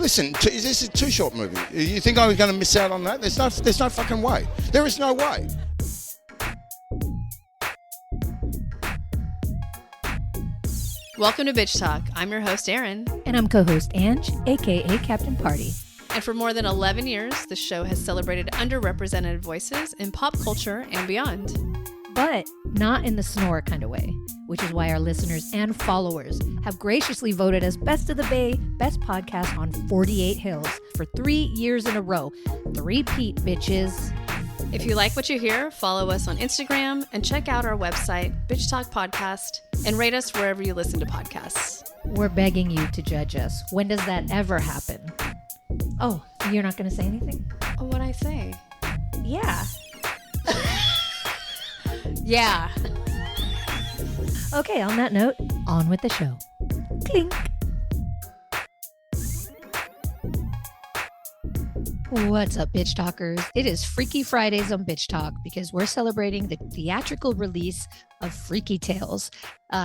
Listen, this is a Too Short movie. You think I was going to miss out on that? There's no fucking way. There is no way. Welcome to Bitch Talk. I'm your host, Erin. And I'm co-host Ange, aka Captain Party. And for more than 11 years, the show has celebrated underrepresented voices in pop culture and beyond. But not in the snore kind of way, which is why our listeners and followers have graciously voted us Best of the Bay, Best Podcast on 48 Hills for 3 years in a row. Three-peat, bitches. If you like what you hear, follow us on Instagram and check out our website, Bitch Talk Podcast, and rate us wherever you listen to podcasts. We're begging you to judge us. When does that ever happen? Oh, you're not going to say anything? Oh, what'd I say? Yeah. Yeah. Okay, on that note, on with the show. Clink. What's up, Bitch Talkers? It is Freaky Fridays on Bitch Talk because we're celebrating the theatrical release of Freaky Tales.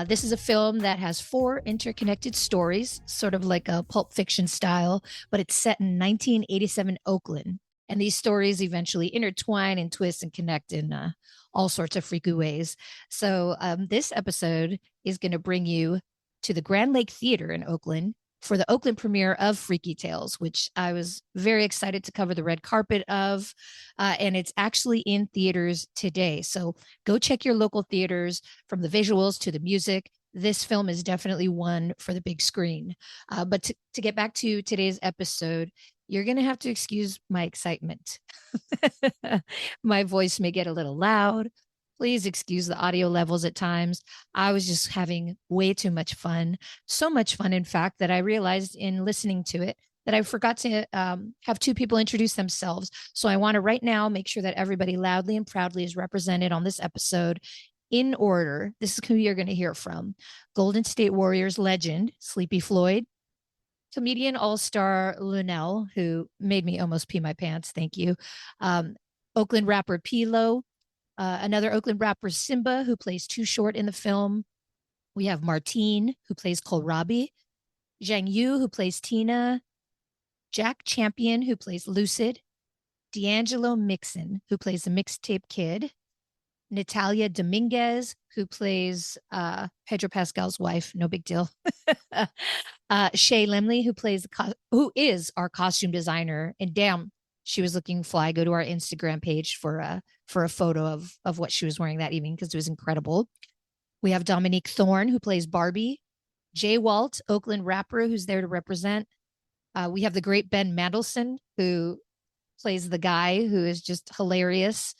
This is a film that has 4 interconnected stories, sort of like a Pulp Fiction style, but it's set in 1987 Oakland. And these stories eventually intertwine and twist and connect in all sorts of freaky ways. So this episode is going to bring you to the Grand Lake Theater in Oakland for the Oakland premiere of Freaky Tales, which I was very excited to cover the red carpet of. And it's actually in theaters today. So go check your local theaters. From the visuals to the music, this film is definitely one for the big screen. But to get back to today's episode, you're going to have to excuse my excitement. My voice may get a little loud. Please excuse the audio levels at times. I was just having way too much fun. So much fun, in fact, that I realized in listening to it that I forgot to have 2 people introduce themselves. So I want to right now make sure that everybody loudly and proudly is represented on this episode in order. This is who you're going to hear from. Golden State Warriors legend, Sleepy Floyd. Comedian all-star Lunel, who made me almost pee my pants. Thank you. Oakland rapper Pilo. Another Oakland rapper, Simba, who plays Too Short in the film. We have Martine, who plays Kohlrabi. Zhang Yu, who plays Tina. Jack Champion, who plays Lucid. D'Angelo Mixon, who plays the Mixtape Kid. Natalia Dominguez, who plays Pedro Pascal's wife. No big deal. Shay Lemley, who is our costume designer. And damn, she was looking fly. Go to our Instagram page for a photo of what she was wearing that evening because it was incredible. We have Dominique Thorne, who plays Barbie. Jay Walt, Oakland rapper, who's there to represent. We have the great Ben Mendelsohn, who plays the guy who is just hilarious.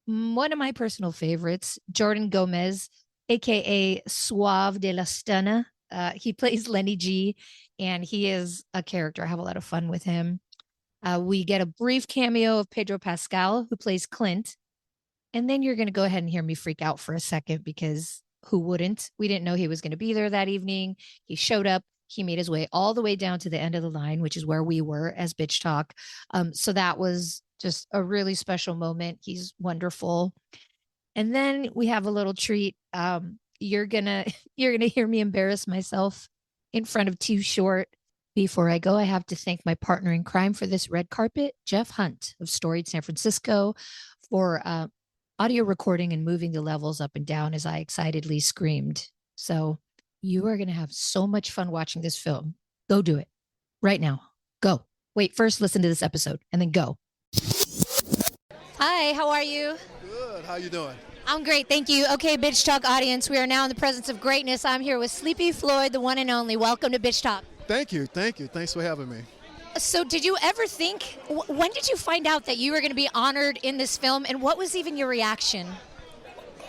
One of my personal favorites, Jordan Gomez, aka Suave de la Stunna. He plays Lenny G, and he is a character. I have a lot of fun with him. We get a brief cameo of Pedro Pascal, who plays Clint. And then you're going to go ahead and hear me freak out for a second because who wouldn't? We didn't know he was going to be there that evening. He showed up. He made his way all the way down to the end of the line, which is where we were as Bitch Talk. So that was just a really special moment. He's wonderful. And then we have a little treat. You're gonna hear me embarrass myself in front of Too Short. Before I go, I have to thank my partner in crime for this red carpet, Jeff Hunt of Storied San Francisco, for audio recording and moving the levels up and down as I excitedly screamed. So you are going to have so much fun watching this film. Go do it right now. Go. Wait, first listen to this episode and then go. Hi, how are you? Good. How you doing? I'm great, thank you. Okay, Bitch Talk audience, we are now in the presence of greatness. I'm here with Sleepy Floyd, the one and only. Welcome to Bitch Talk. Thank you. Thanks for having me. So did you ever think, when did you find out that you were going to be honored in this film, and what was even your reaction?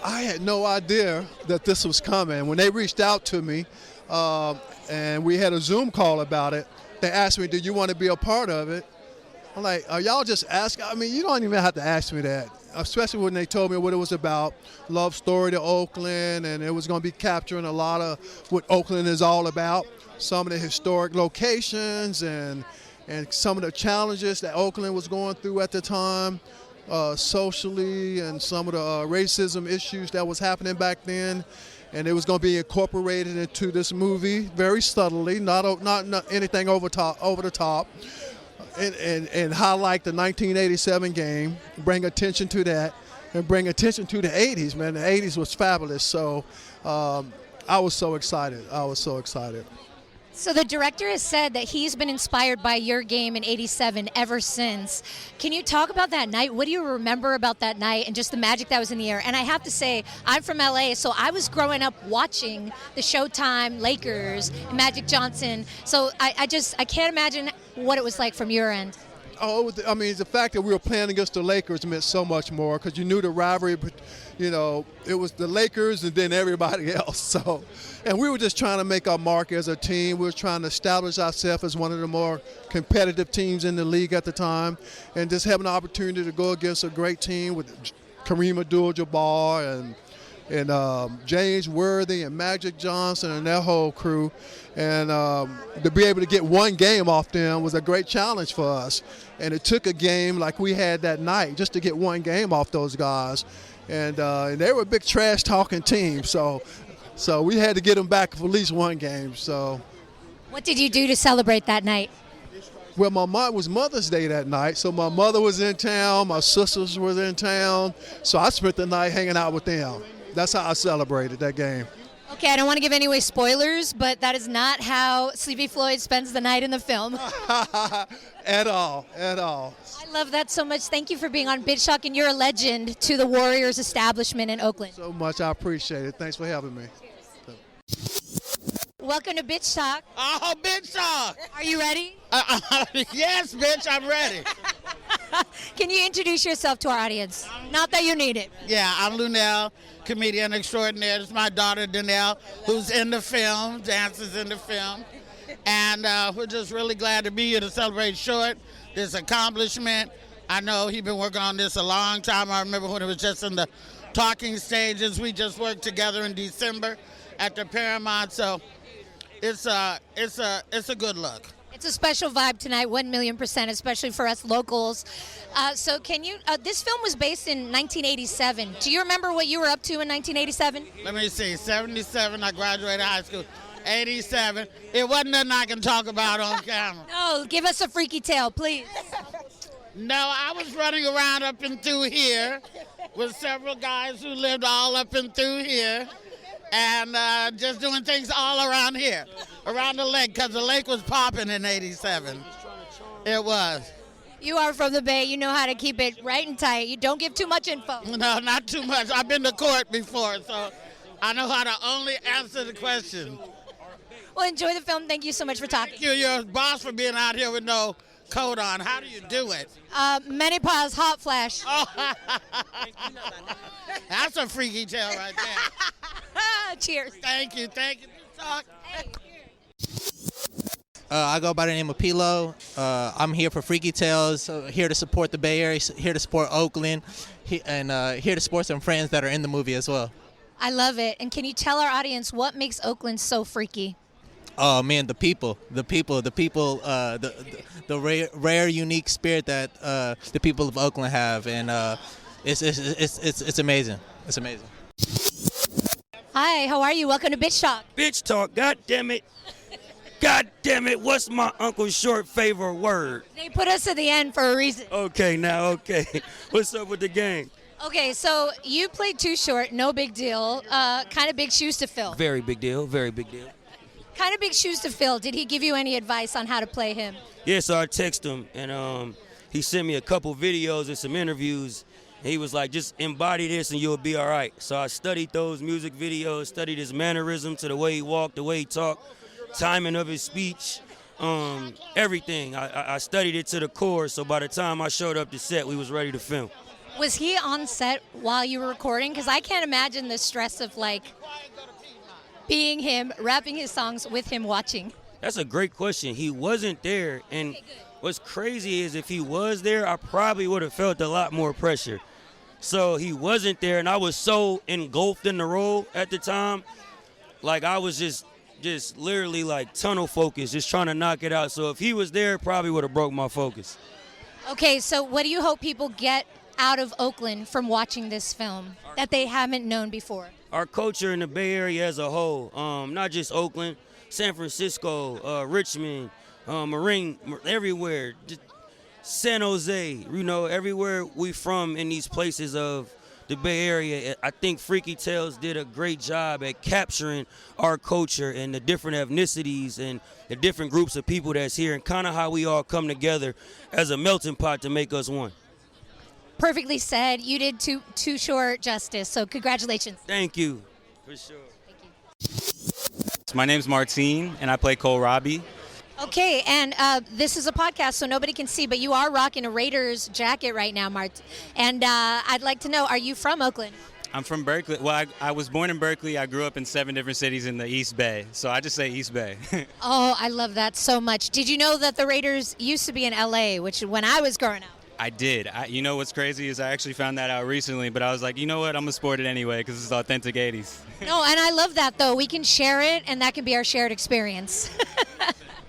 I had no idea that this was coming. When they reached out to me and we had a Zoom call about it, they asked me, do you want to be a part of it? I'm like, are y'all just asking? I mean, you don't even have to ask me that, especially when they told me what it was about, love story to Oakland, and it was going to be capturing a lot of what Oakland is all about, some of the historic locations and some of the challenges that Oakland was going through at the time. socially and some of the racism issues that was happening back then. And it was going to be incorporated into this movie very subtly, not anything over the top, and highlight the 1987 game, bring attention to that, and bring attention to the 80s, man. The 80s was fabulous, so I was so excited. So the director has said that he's been inspired by your game in '87 ever since. Can you talk about that night? What do you remember about that night and just the magic that was in the air? And I have to say, I'm from LA, so I was growing up watching the Showtime Lakers and Magic Johnson. So I can't imagine what it was like from your end. Oh, I mean, the fact that we were playing against the Lakers meant so much more because you knew the rivalry, but, you know, it was the Lakers and then everybody else. So, and we were just trying to make our mark as a team. We were trying to establish ourselves as one of the more competitive teams in the league at the time, and just having an opportunity to go against a great team with Kareem Abdul-Jabbar and James Worthy and Magic Johnson and that whole crew. And to be able to get one game off them was a great challenge for us. And it took a game like we had that night just to get one game off those guys. And they were a big trash-talking team, so we had to get them back for at least one game. So, what did you do to celebrate that night? Well, my mom was Mother's Day that night, so my mother was in town, my sisters was in town, so I spent the night hanging out with them. That's how I celebrated that game. Okay, I don't want to give any away spoilers, but that is not how Sleepy Floyd spends the night in the film. At all. I love that so much. Thank you for being on Bitch Talk, and you're a legend to the Warriors establishment in Oakland. So much, I appreciate it. Thanks for having me. Welcome to Bitch Talk. Oh, Bitch Talk! Are you ready? Yes, bitch, I'm ready. Can you introduce yourself to our audience? Not that you need it. Yeah, I'm Lunell, comedian extraordinaire. This is my daughter, Danelle, who's in the film, dances in the film. And we're just really glad to be here to celebrate Short, this accomplishment. I know he's been working on this a long time. I remember when it was just in the talking stages. We just worked together in December at the Paramount, so it's a good look. It's a special vibe tonight, 1,000,000%, especially for us locals. So can you, this film was based in 1987. Do you remember what you were up to in 1987? Let me see, 77, I graduated high school. 87, it wasn't nothing I can talk about on camera. No, give us a freaky tale, please. No, I was running around up and through here with several guys who lived all up and through here. And just doing things all around here, around the lake, because the lake was popping in 87. It was. You are from the Bay. You know how to keep it right and tight. You don't give too much info. No, not too much. I've been to court before, so I know how to only answer the question. Well, enjoy the film. Thank you so much for talking. Thank you. You're a boss for being out here with no coat on. How do you do it? Menopause, hot flash. Oh, that's a freaky tale right there. Cheers. Thank you. Talk. Hey. I go by the name of Pilo. I'm here for Freaky Tales, here to support the Bay Area, here to support Oakland, and here to support some friends that are in the movie as well. I love it. And can you tell our audience what makes Oakland so freaky? Oh man, the people, the rare, unique spirit that the people of Oakland have, and it's amazing. It's amazing. Hi, how are you? Welcome to Bitch Talk. Bitch talk, god damn it. God damn it, what's my Uncle Short favorite word? They put us at the end for a reason. Okay, What's up with the game? Okay, so you played Too Short, no big deal. Kind of big shoes to fill. Very big deal. Kind of big shoes to fill. Did he give you any advice on how to play him? Yeah, so I texted him, and he sent me a couple videos and some interviews. And he was like, just embody this and you'll be all right. So I studied those music videos, studied his mannerism to the way he walked, the way he talked, timing of his speech, everything. I studied it to the core, so by the time I showed up to set, we was ready to film. Was he on set while you were recording? Because I can't imagine the stress of, like, being him, rapping his songs with him watching. That's a great question. He wasn't there, and what's crazy is if he was there, I probably would have felt a lot more pressure. So he wasn't there, and I was so engulfed in the role at the time, like I was just literally like tunnel focused, just trying to knock it out. So if he was there, probably would have broke my focus. Okay, so what do you hope people get out of Oakland from watching this film that they haven't known before? Our culture in the Bay Area as a whole, not just Oakland, San Francisco, Richmond, Marine, everywhere, just San Jose, you know, everywhere we from in these places of the Bay Area. I think Freaky Tales did a great job at capturing our culture and the different ethnicities and the different groups of people that's here and kind of how we all come together as a melting pot to make us one. Perfectly said. You did too short justice, so congratulations. Thank you. For sure. My name's Martine, and I play Cole Robbie. Okay, and this is a podcast, so nobody can see, but you are rocking a Raiders jacket right now, Mart. And I'd like to know, are you from Oakland? I'm from Berkeley. Well, I was born in Berkeley. I grew up in 7 different cities in the East Bay, so I just say East Bay. Oh, I love that so much. Did you know that the Raiders used to be in L.A., which when I was growing up? I did. You know what's crazy is I actually found that out recently, but I was like, you know what? I'm going to support it anyway because it's authentic 80s. No, and I love that, though. We can share it, and that can be our shared experience.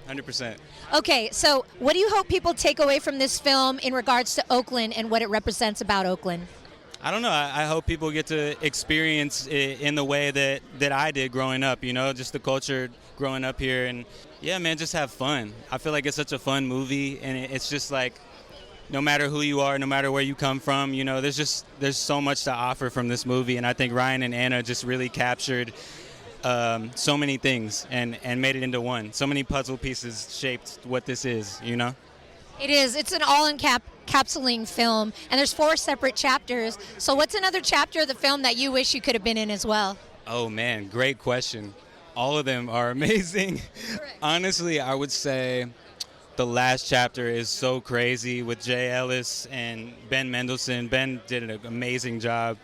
100%. Okay, so what do you hope people take away from this film in regards to Oakland and what it represents about Oakland? I don't know. I hope people get to experience it in the way that I did growing up, you know, just the culture growing up here. And, yeah, man, just have fun. I feel like it's such a fun movie, and it's just like, no matter who you are, no matter where you come from, you know, there's so much to offer from this movie. And I think Ryan and Anna just really captured so many things and made it into one. So many puzzle pieces shaped what this is, you know? It is. It's an all-encapsulating film, and there's 4 separate chapters. So what's another chapter of the film that you wish you could have been in as well? Oh, man, great question. All of them are amazing. Honestly, I would say the last chapter is so crazy with Jay Ellis and Ben Mendelsohn. Ben did an amazing job.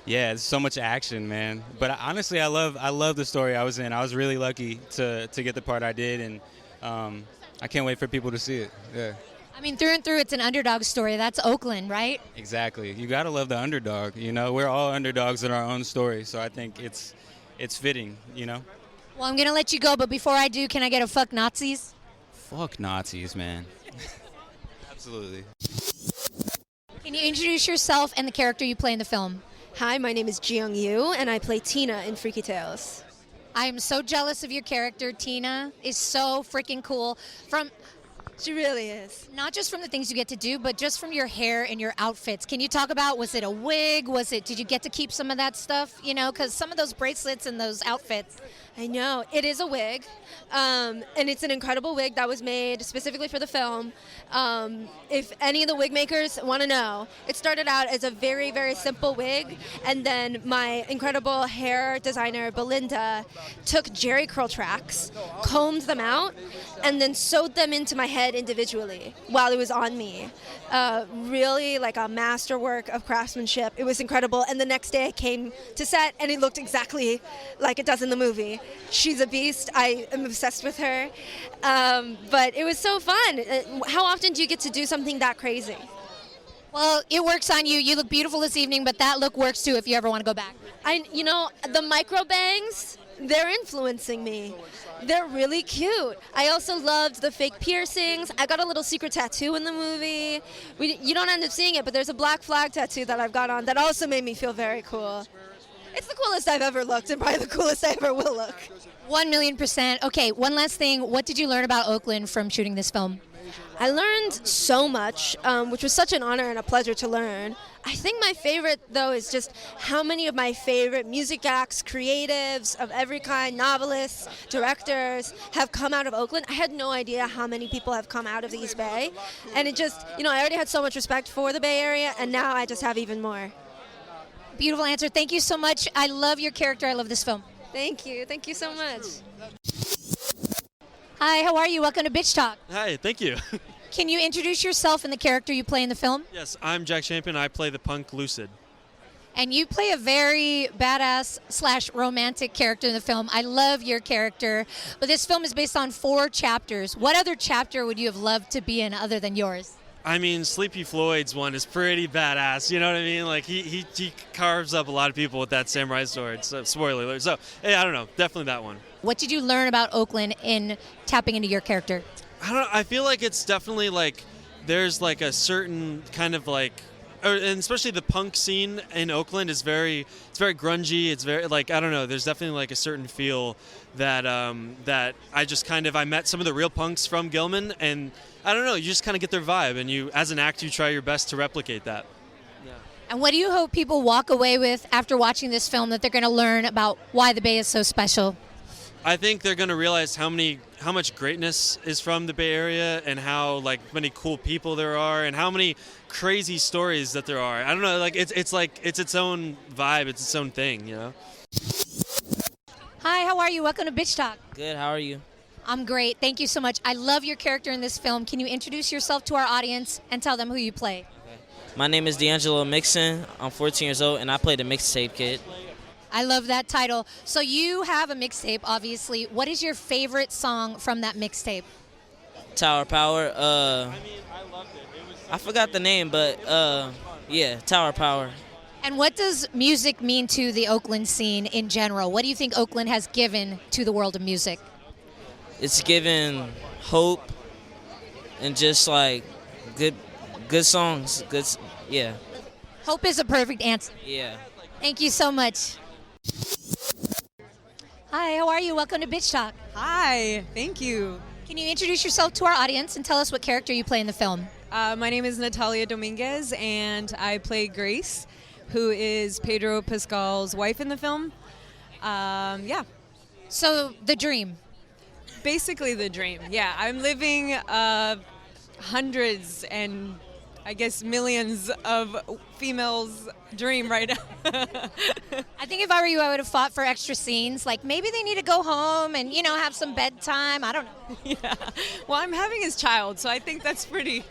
Yeah, it's so much action, man. But honestly, I love the story I was in. I was really lucky to get the part I did, and I can't wait for people to see it. Yeah. I mean, through and through, it's an underdog story. That's Oakland, right? Exactly. You got to love the underdog, you know? We're all underdogs in our own story, so I think it's fitting, you know? Well, I'm going to let you go, but before I do, can I get a fuck Nazis? Fuck Nazis, man. Absolutely. Can you introduce yourself and the character you play in the film? Hi, my name is Jiyoung Yu, and I play Tina in Freaky Tales. I am so jealous of your character. Tina is so freaking cool. She really is. Not just from the things you get to do, but just from your hair and your outfits. Can you talk about, was it a wig? Did you get to keep some of that stuff? You know, because some of those bracelets and those outfits. I know. It is a wig, and it's an incredible wig that was made specifically for the film. If any of the wig makers want to know, it started out as a very, very simple wig, and then my incredible hair designer, Belinda, took Jerry curl tracks, combed them out, and then sewed them into my head individually while it was on me. Really like a masterwork of craftsmanship. It was incredible, and the next day I came to set, and it looked exactly like it does in the movie. She's a beast. I am obsessed with her. But it was so fun. How often do you get to do something that crazy? Well, it works on you. You look beautiful this evening, but that look works too if you ever want to go back. The micro bangs, they're influencing me. They're really cute. I also loved the fake piercings. I got a little secret tattoo in the movie. You don't end up seeing it, but there's a black flag tattoo that I've got on that also made me feel very cool. It's the coolest I've ever looked, and probably the coolest I ever will look. 1,000,000%. Okay, one last thing. What did you learn about Oakland from shooting this film? I learned so much, which was such an honor and a pleasure to learn. I think my favorite, though, is just how many of my favorite music acts, creatives of every kind, novelists, directors, have come out of Oakland. I had no idea how many people have come out of the East Bay. And it just, I already had so much respect for the Bay Area, and now I just have even more. Beautiful answer. Thank you so much. I love your character. I love this film. Thank you. Thank you so much. Hi, how are you? Welcome to Bitch Talk. Hi, thank you. Can you introduce yourself and the character you play in the film? Yes, I'm Jack Champion. I play the punk Lucid. And you play a very badass / romantic character in the film. I love your character. But this film is based on 4 chapters. What other chapter would you have loved to be in other than yours? I mean, Sleepy Floyd's one is pretty badass. You know what I mean? Like he carves up a lot of people with that samurai sword. So spoiler alert. So hey, I don't know. Definitely that one. What did you learn about Oakland in tapping into your character? I don't know. I feel like it's definitely like there's like a certain kind of like, and especially the punk scene in Oakland is it's very grungy. It's very like, I don't know. There's definitely like a certain feel that that I met some of the real punks from Gilman, and I don't know. You just kind of get their vibe, and you, as an act, you try your best to replicate that. And what do you hope people walk away with after watching this film that they're going to learn about why the Bay is so special? I think they're going to realize how much greatness is from the Bay Area, and how like many cool people there are, and how many crazy stories that there are. I don't know, like it's its own vibe, it's its own thing, you know. Hi, how are you? Welcome to Bitch Talk. Good, how are you? I'm great. Thank you so much. I love your character in this film. Can you introduce yourself to our audience and tell them who you play? My name is D'Angelo Mixon. I'm 14 years old, and I play the mixtape kid. I love that title. So you have a mixtape, obviously. What is your favorite song from that mixtape? Tower Power. I forgot the name, but yeah, Tower Power. And what does music mean to the Oakland scene in general? What do you think Oakland has given to the world of music? It's given hope and just like good songs. Yeah. Hope is a perfect answer. Yeah. Thank you so much. Hi, how are you? Welcome to Bitch Talk. Hi, thank you. Can you introduce yourself to our audience and tell us what character you play in the film? My name is Natalia Dominguez, and I play Grace, who is Pedro Pascal's wife in the film. Yeah. So, the dream. Basically the dream, yeah. I'm living hundreds and I guess millions of females' dream right now. I think if I were you, I would have fought for extra scenes. Like, maybe they need to go home and, have some bedtime. I don't know. Yeah. Well, I'm having his child, so I think that's pretty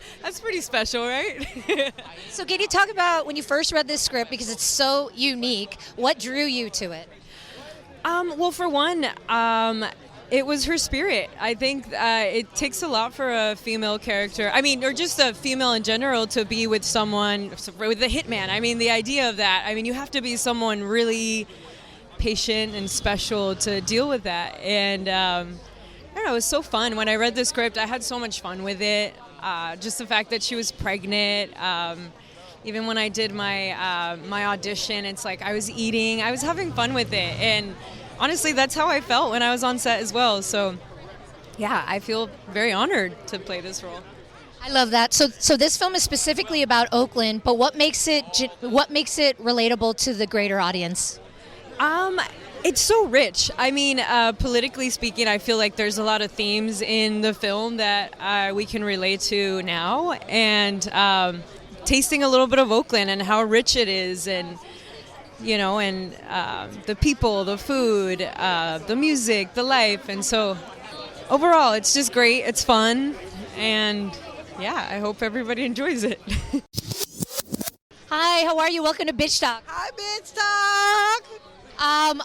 special, right? So can you talk about when you first read this script, because it's so unique, what drew you to it? Well, for one, it was her spirit. I think it takes a lot for a female character, or just a female in general, to be with someone, with a hitman. The idea of that, you have to be someone really patient and special to deal with that. And I don't know, it was so fun. When I read the script, I had so much fun with it. Just the fact that she was pregnant. Even when I did my audition, it's like I was having fun with it. And honestly, that's how I felt when I was on set as well. So, yeah, I feel very honored to play this role. I love that. So this film is specifically about Oakland, but what makes it relatable to the greater audience? It's so rich. Politically speaking, I feel like there's a lot of themes in the film that we can relate to now, and tasting a little bit of Oakland and how rich it is, and the people, the food, the music, the life. And so overall, it's just great. It's fun. And yeah, I hope everybody enjoys it. Hi, how are you? Welcome to Bitch Talk. Hi, Bitch Talk.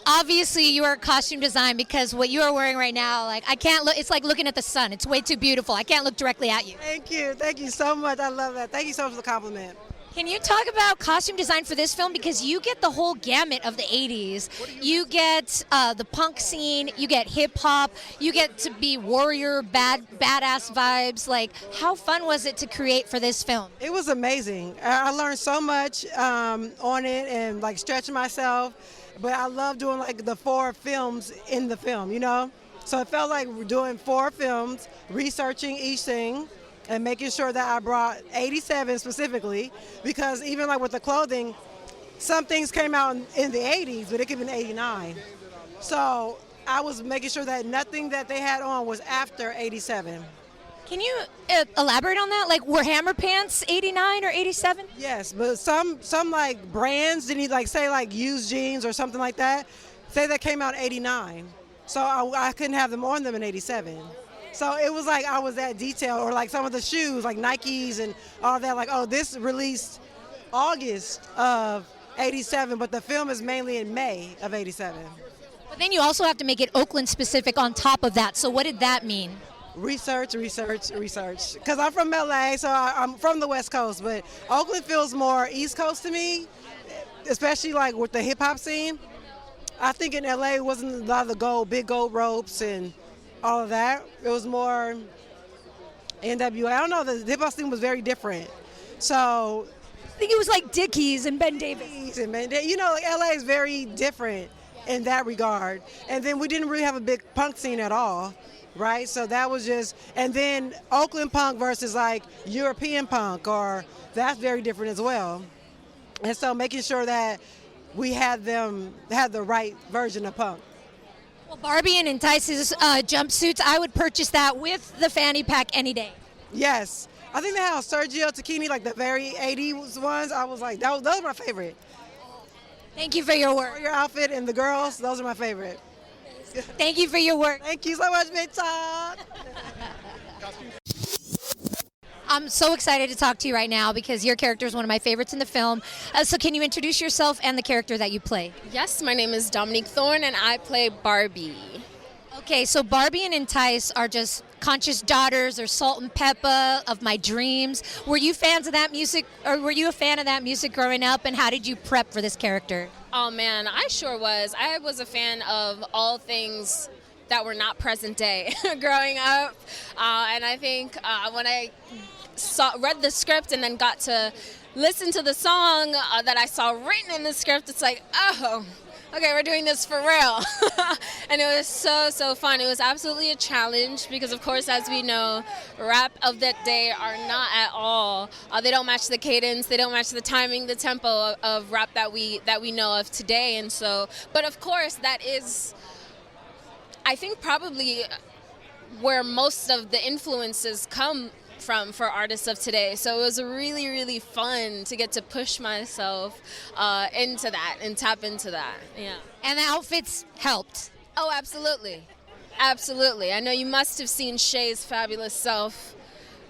Obviously you are costume design, because what you are wearing right now, I can't look, it's like looking at the sun. It's way too beautiful. I can't look directly at you. Thank you so much. I love that. Thank you so much for the compliment. Can you talk about costume design for this film? Because you get the whole gamut of the 80s. You get the punk scene, you get hip hop, you get to be warrior, badass vibes. How fun was it to create for this film? It was amazing. I learned so much on it, and stretching myself. But I love doing the 4 films in the film, So it felt like we're doing 4 films, researching each thing, and making sure that I brought 87 specifically, because even with the clothing, some things came out in the 80s, but it could have been 89. So I was making sure that nothing that they had on was after 87. Can you elaborate on that? Were Hammer Pants 89 or 87? Yes, but some brands didn't say used jeans or something like that. Say that came out in 89. So I couldn't have them on them in 87. So it was I was that detailed, or some of the shoes, Nikes and all that, this released August of 87, but the film is mainly in May of 87. But then you also have to make it Oakland specific on top of that. So what did that mean? Research. Because I'm from LA, so I'm from the West Coast, but Oakland feels more East Coast to me, especially with the hip hop scene. I think in LA it wasn't a lot of the big gold ropes and all of that. It was more NWA. I don't know, the hip hop scene was very different. So I think it was like Dickies and Ben Davis. and you know, like LA is very different in that regard. And then we didn't really have a big punk scene at all, right? So that was just, and then Oakland punk versus like European punk, or that's very different as well. And so making sure that we had the right version of punk. Well, Barbie and Entice's jumpsuits, I would purchase that with the fanny pack any day. Yes. I think they have Sergio Tacchini, like the very 80s ones. I was like, those are my favorite. Thank you for your work. Your outfit and the girls, those are my favorite. Thank you for your work. Thank you so much, Big Talk. I'm so excited to talk to you right now because your character is one of my favorites in the film. So can you introduce yourself and the character that you play? Yes, my name is Dominique Thorne and I play Barbie. Okay, so Barbie and Entice are just conscious daughters or Salt and Peppa of my dreams. Were you fans of that music, or were you a fan of that music growing up, and how did you prep for this character? Oh man, I sure was. I was a fan of all things that were not present day growing up. And I think when I read the script and then got to listen to the song that I saw written in the script, it's like, oh, okay, we're doing this for real. And it was so fun. It was absolutely a challenge because, of course, as we know, rap of that day are not at all. They don't match the cadence. They don't match the timing, the tempo of rap that we know of today. And so, but of course, that is, I think, probably where most of the influences come from for artists of today. So it was really fun to get to push myself into that and tap into that. Yeah. And the outfits helped. Oh, absolutely. Absolutely. I know you must have seen Shay's fabulous self.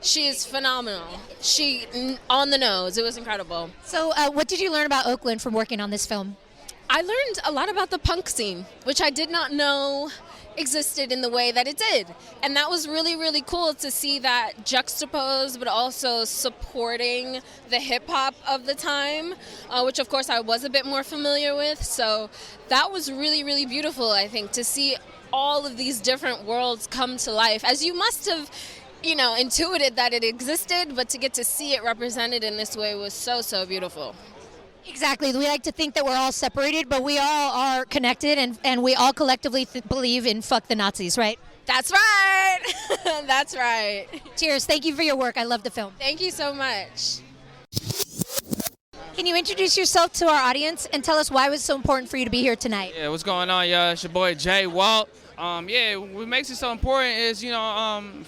She is phenomenal. She, on the nose. It was incredible. So what did you learn about Oakland from working on this film? I learned a lot about the punk scene, which I did not know existed in the way that it did. And that was really cool to see that juxtaposed, but also supporting the hip hop of the time, which of course I was a bit more familiar with. So that was really beautiful, I think, to see all of these different worlds come to life, as you must have, intuited that it existed, but to get to see it represented in this way was so beautiful. Exactly. We like to think that we're all separated, but we all are connected, and we all collectively believe in fuck the Nazis, right? That's right. That's right. Cheers. Thank you for your work. I love the film. Thank you so much. Can you introduce yourself to our audience and tell us why it was so important for you to be here tonight? Yeah, what's going on, y'all? It's your boy Jay Walt. What makes it so important is,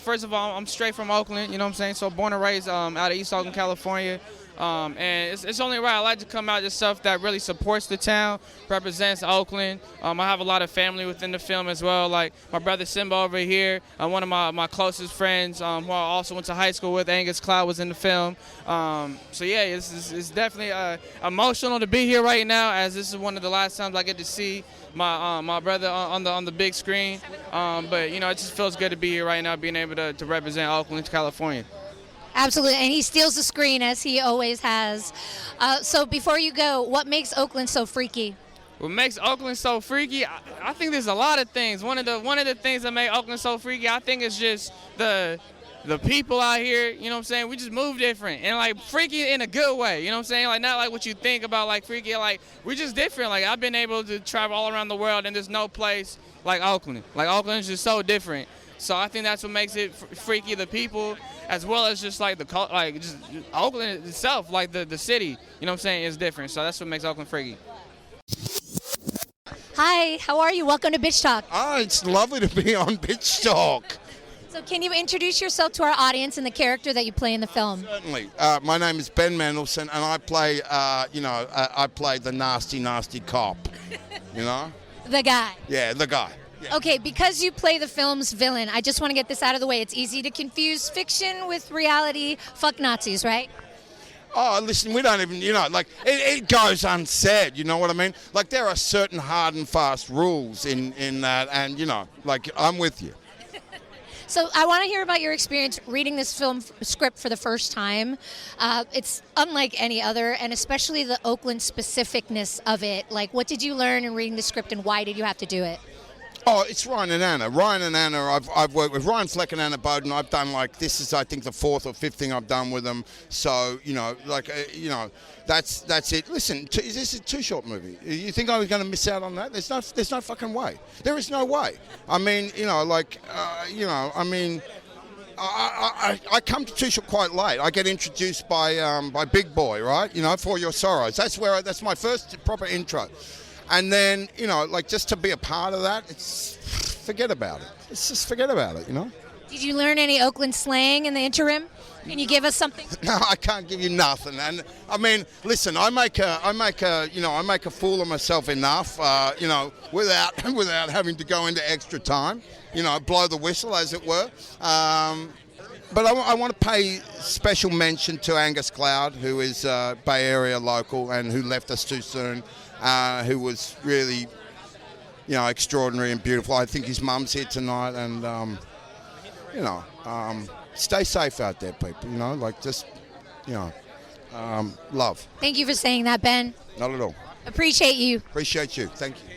first of all, I'm straight from Oakland, you know what I'm saying? So born and raised out of East Oakland, California. And it's only right. I like to come out with stuff that really supports the town, represents Oakland. I have a lot of family within the film as well, like my brother Simba over here, one of my closest friends who I also went to high school with, Angus Cloud, was in the film. It's definitely emotional to be here right now, as this is one of the last times I get to see my brother on the big screen. But it just feels good to be here right now, being able to represent Oakland, California. Absolutely, and he steals the screen as he always has. So before you go, what makes Oakland so freaky? What makes Oakland so freaky? I think there's a lot of things. One of the things that make Oakland so freaky, I think, is just the people out here. You know what I'm saying? We just move different, and like freaky in a good way. You know what I'm saying? Like not like what you think about like freaky. Like we just different. Like I've been able to travel all around the world, and there's no place like Oakland. Like Oakland is just so different. So I think that's what makes it freaky, the people, as well as just like just Oakland itself, like the city, you know what I'm saying, is different. So that's what makes Oakland freaky. Hi, how are you? Welcome to Bitch Talk. Oh, it's lovely to be on Bitch Talk. So can you introduce yourself to our audience and the character that you play in the film? Certainly. My name is Ben Mendelsohn, and I play, I play the nasty cop, The guy. Yeah, the guy. Yeah. Okay, because you play the film's villain, I just want to get this out of the way. It's easy to confuse fiction with reality. Fuck Nazis, right? Oh, listen, we don't even, it goes unsaid, you know what I mean? Like, there are certain hard and fast rules in that, and, I'm with you. So I want to hear about your experience reading this film script for the first time. It's unlike any other, and especially the Oakland specificness of it. Like, what did you learn in reading the script, and why did you have to do it? Oh, it's Ryan and Anna. Ryan and Anna, I've worked with Ryan Fleck and Anna Bowden. I've done this is I think the 4th or 5th thing I've done with them. So, that's it. Listen, this is a Too Short movie. You think I was going to miss out on that? There's no fucking way. There is no way. I mean, I come to Too Short quite late. I get introduced by Big Boy, right? For Your Sorrows. That's my first proper intro. And then, just to be a part of that, forget about it. It's just forget about it, Did you learn any Oakland slang in the interim? Can you give us something? No, I can't give you nothing. And I mean, listen, I make a fool of myself enough, without having to go into extra time, blow the whistle, as it were. But I want to pay special mention to Angus Cloud, who is a Bay Area local and who left us too soon. Who was really, extraordinary and beautiful. I think his mum's here tonight, and stay safe out there, people. Love. Thank you for saying that, Ben. Not at all. Appreciate you. Appreciate you. Thank you.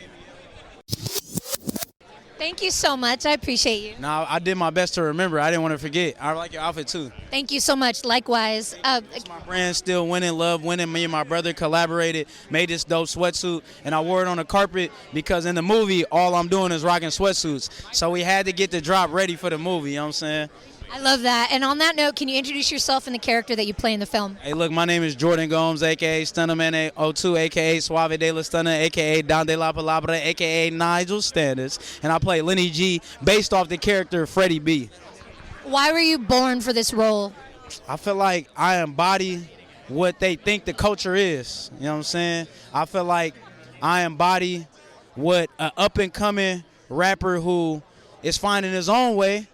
Thank you so much. I appreciate you. No, I did my best to remember. I didn't want to forget. I like your outfit too. Thank you so much. Likewise. My brand still winning, love winning. Me and my brother collaborated, made this dope sweatsuit, and I wore it on the carpet because in the movie, all I'm doing is rocking sweatsuits. So we had to get the drop ready for the movie, you know what I'm saying? I love that. And on that note, can you introduce yourself and the character that you play in the film? Hey, look, my name is Jordan Gomes, a.k.a. Stunnaman 02, a.k.a. Suave de la Stunna, a.k.a. Don de la Palabra, a.k.a. Nigel Standards. And I play Lenny G, based off the character Freddie B. Why were you born for this role? I feel like I embody what they think the culture is. You know what I'm saying? I feel like I embody what an up-and-coming rapper who is finding his own way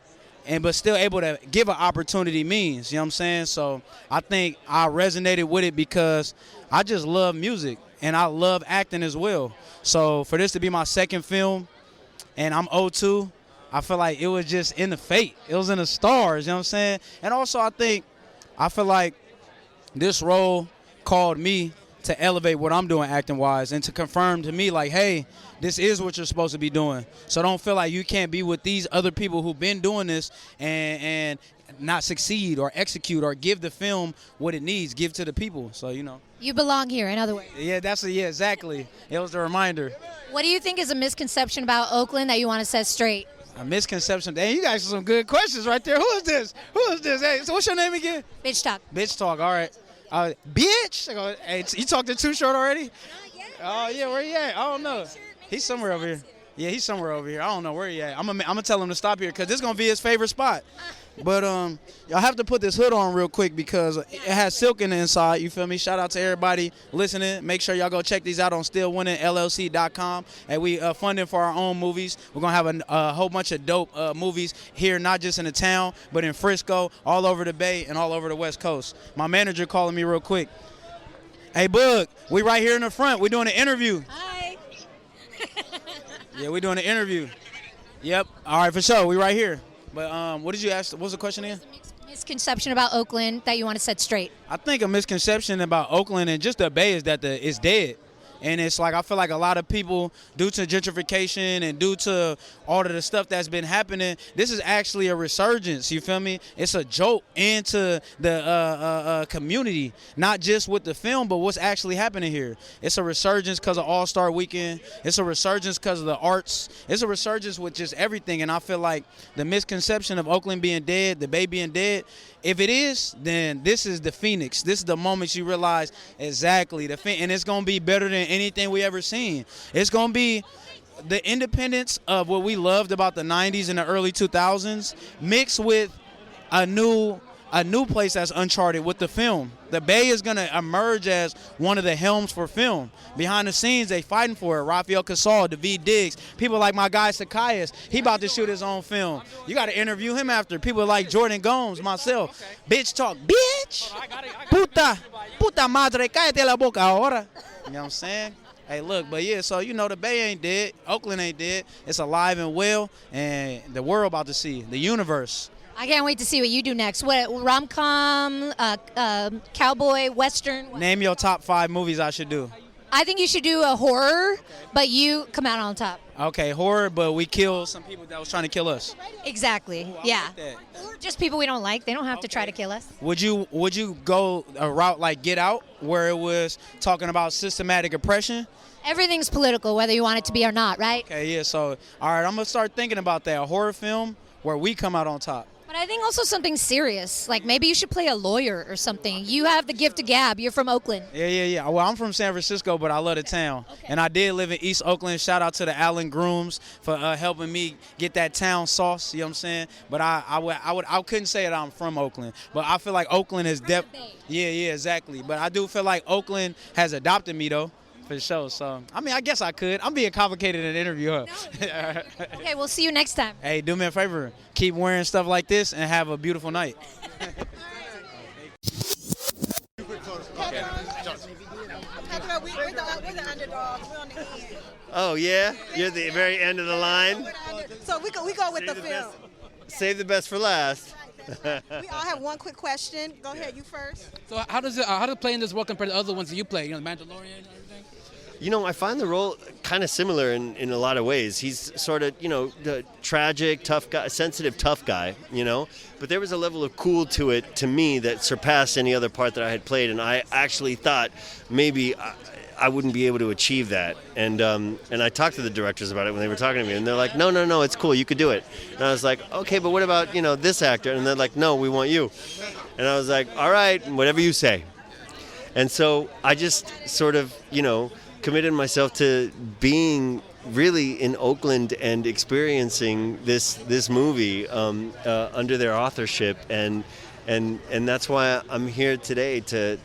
but still able to give an opportunity means, you know what I'm saying? So I think I resonated with it because I just love music and I love acting as well. So for this to be my second film and I'm 02, I feel like it was just in the fate. It was in the stars, you know what I'm saying? And also I feel like this role called me to elevate what I'm doing acting-wise and to confirm to me like, hey, this is what you're supposed to be doing. So don't feel like you can't be with these other people who've been doing this and not succeed or execute or give the film what it needs, give to the people. So, You belong here, in other words. Yeah, exactly. It was a reminder. What do you think is a misconception about Oakland that you want to set straight? A misconception. Dang, you guys have some good questions right there. Who is this? Hey, so what's your name again? Bitch Talk. Bitch Talk, all right. Bitch? Hey, you talked to Too Short already? Oh, yeah, where he at? I don't know. He's somewhere over here. Yeah, he's somewhere over here. I don't know where he at. I'm gonna tell him to stop here because this is going to be his favorite spot. But y'all have to put this hood on real quick because it has silk in the inside, you feel me? Shout out to everybody listening. Make sure y'all go check these out on stillwinningllc.com. And we funding for our own movies. We're going to have a whole bunch of dope movies here, not just in the town, but in Frisco, all over the Bay, and all over the West Coast. My manager calling me real quick. Hey, Bug, we right here in the front. We're doing an interview. Hi. Yeah, we're doing an interview. Yep. All right, for sure. We right here. But what did you ask? What was the question again? Misconception about Oakland that you want to set straight. I think a misconception about Oakland and just the Bay is that it's dead. And it's like I feel like a lot of people, due to gentrification and due to all of the stuff that's been happening, this is actually a resurgence, you feel me? It's a joke into the community, not just with the film, but what's actually happening here. It's a resurgence because of All-Star Weekend. It's a resurgence because of the arts. It's a resurgence with just everything. And I feel like the misconception of Oakland being dead, the Bay being dead, if it is, then this is the Phoenix. This is the moment you realize exactly and it's going to be better than anything we ever seen. It's going to be the independence of what we loved about the 90s and the early 2000s mixed with a new place that's uncharted with the film. The Bay is going to emerge as one of the helms for film. Behind the scenes, they fighting for it. Rafael Casal, David Diggs, people like my guy Zacchaeus. He about to shoot his own film. You got to interview him after. People like Jordan Gomes, myself. Bitch Talk. Bitch! Puta madre, cállate la boca ahora. You know what I'm saying? Hey, look, but yeah, so the Bay ain't dead. Oakland ain't dead. It's alive and well, and the world about to see, the universe. I can't wait to see what you do next. What, rom-com, cowboy, western? Name your top 5 movies I should do. I think you should do a horror, but you come out on top. Okay, horror, but we kill some people that was trying to kill us. Exactly. Yeah. like that. Or just people we don't like. They don't have to try to kill us. Would you go a route like Get Out, where it was talking about systematic oppression? Everything's political, whether you want it to be or not, right? Okay, yeah. So, all right, I'm gonna start thinking about that. A horror film where we come out on top. But I think also something serious. Like maybe you should play a lawyer or something. You have the gift of gab. You're from Oakland. Yeah. Well, I'm from San Francisco, but I love the town. Okay. And I did live in East Oakland. Shout out to the Allen Grooms for helping me get that town sauce. You know what I'm saying? But I couldn't say that I'm from Oakland. But I feel like Oakland is Yeah, exactly. But I do feel like Oakland has adopted me though. For sure. So, I mean, I guess I could. I'm being complicated in an interview, huh? No. Okay, we'll see you next time. Hey, do me a favor. Keep wearing stuff like this and have a beautiful night. We're the underdogs. We're on the end. Oh, yeah? You're the very end of the line? So we go with the film. Save the best for last. We all have one quick question. Go ahead, you first. So how does playing this work compared to other ones that you play? You know, the Mandalorian and everything? You know, I find the role kind of similar in a lot of ways. He's sort of, the tragic, tough guy, sensitive, tough guy, But there was a level of cool to it, to me, that surpassed any other part that I had played. And I actually thought maybe I wouldn't be able to achieve that. And I talked to the directors about it when they were talking to me. And they're like, no, it's cool. You could do it. And I was like, okay, but what about, this actor? And they're like, no, we want you. And I was like, all right, whatever you say. And so I just sort of, committed myself to being really in Oakland and experiencing this movie under their authorship, and that's why I'm here today to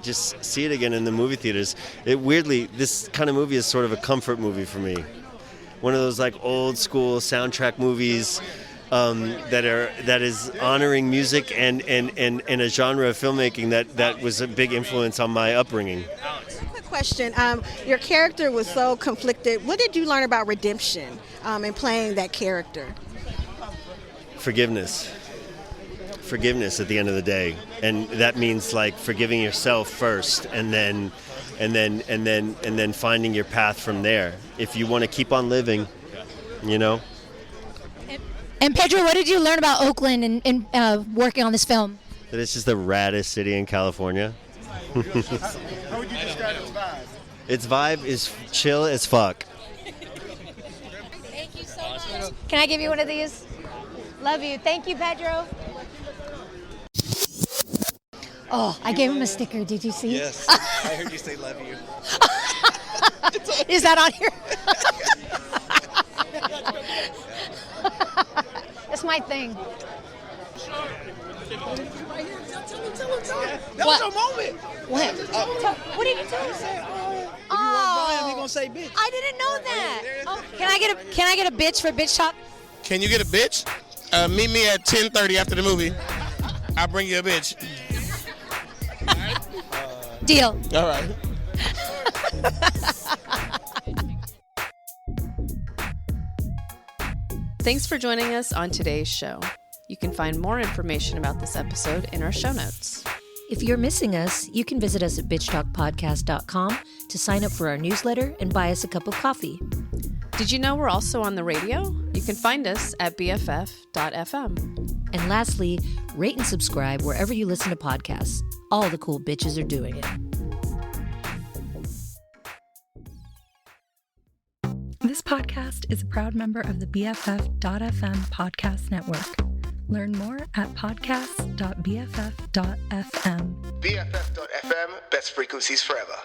just see it again in the movie theaters. Weirdly, this kind of movie is sort of a comfort movie for me. One of those like old school soundtrack movies that is honoring music and a genre of filmmaking that was a big influence on my upbringing. Question. Your character was so conflicted. What did you learn about redemption in playing that character? Forgiveness at the end of the day, and that means like forgiving yourself first, and then finding your path from there. If you want to keep on living, And Pedro, what did you learn about Oakland and working on this film? That it's just the raddest city in California. How would you describe its vibe? Its vibe is chill as fuck. Thank you so much. Can I give you one of these? Love you. Thank you, Pedro. Oh, I gave him a sticker. Did you see? Yes. I heard you say love you. Is that on here? That's my thing. That was your moment. What? What did you tell me? If you want Brian, he gonna say bitch. I didn't know that. Oh, can I get a bitch for bitch talk? Can you get a bitch? Meet me at 10:30 after the movie. I'll bring you a bitch. Deal. All right. Thanks for joining us on today's show. You can find more information about this episode in our show notes. If you're missing us, you can visit us at bitchtalkpodcast.com to sign up for our newsletter and buy us a cup of coffee. Did you know we're also on the radio? You can find us at bff.fm. And lastly, rate and subscribe wherever you listen to podcasts. All the cool bitches are doing it. This podcast is a proud member of the BFF.fm podcast network. Learn more at podcast.bff.fm. BFF.fm, best frequencies forever.